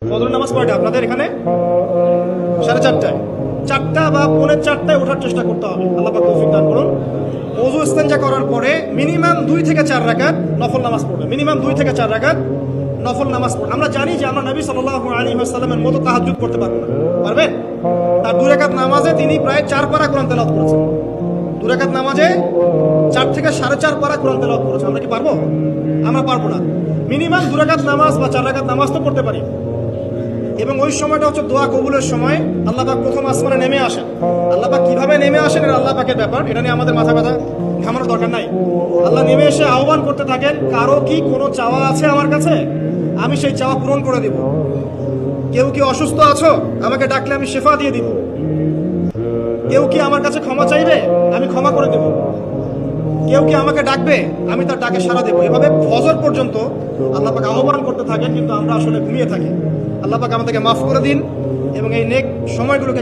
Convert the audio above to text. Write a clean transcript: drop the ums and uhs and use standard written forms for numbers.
ফজরের নামাজ কয়টা আপনাদের এখানে? 4:30টায়। 4টা বা 4:45টায় ওঠার চেষ্টা করতে হবে। আল্লাহ পাক তৌফিক দান করুন। ওযু ইস্তেনজা করার পরে মিনিমাম 2 থেকে 4 রাকাত নফল নামাজ পড়বে। মিনিমাম 2 থেকে 4 রাকাত নফল নামাজ পড়বে। আমরা জানি যে আমরা নবী সাল্লাল্লাহু আলাইহি ওয়াসাল্লামের মতো তাহাজ্জুদ করতে পারবো না। পারবেন? তার 2 রাকাত নামাজে তিনি প্রায় 4 পারা কোরআন তেলাওয়াত করেছেন। 2 রাকাত নামাজে 4 থেকে 4.5 পারা কোরআন তেলাওয়াত করেছেন। আমরা কি পারবো? আমরা পারবো না। মিনিমাম 2 রাকাত নামাজ বা 4 রাকাত নামাজ তো পড়তে পারি। এবং ওই সময়টা হচ্ছে দোয়া কবুলের সময়। আল্লাহ পাক প্রথম আসমানে নেমে আসেন। আল্লাহ পাক কিভাবে নেমে আসেন এটা আল্লাহ পাকের ব্যাপার, এটা নিয়ে আমাদের মাথা ব্যথা ঘামানোর দরকার নাই। আল্লাহ নেমে এসে আহ্বান করতে থাকেন, কারো কি কোনো চাওয়া আছে আমার কাছে, আমি সেই চাওয়া পূরণ করে দিব। কেউ কি অসুস্থ আছো, আমাকে ডাকলে আমি শেফা দিয়ে দিব। কেউ কি আমার কাছে ক্ষমা চাইবে, আমি ক্ষমা করে দেব। কেউ কি আমাকে ডাকবে, আমি তার ডাকে সাড়া দেবো। এভাবে ফজর পর্যন্ত আল্লাহ পাক আহ্বান করতে থাকেন, কিন্তু আমরা আসলে ঘুমিয়ে থাকি। আল্লাহ পাক আমাদেরকে মাফ করে দিন এবং এই নেক সময়গুলোকে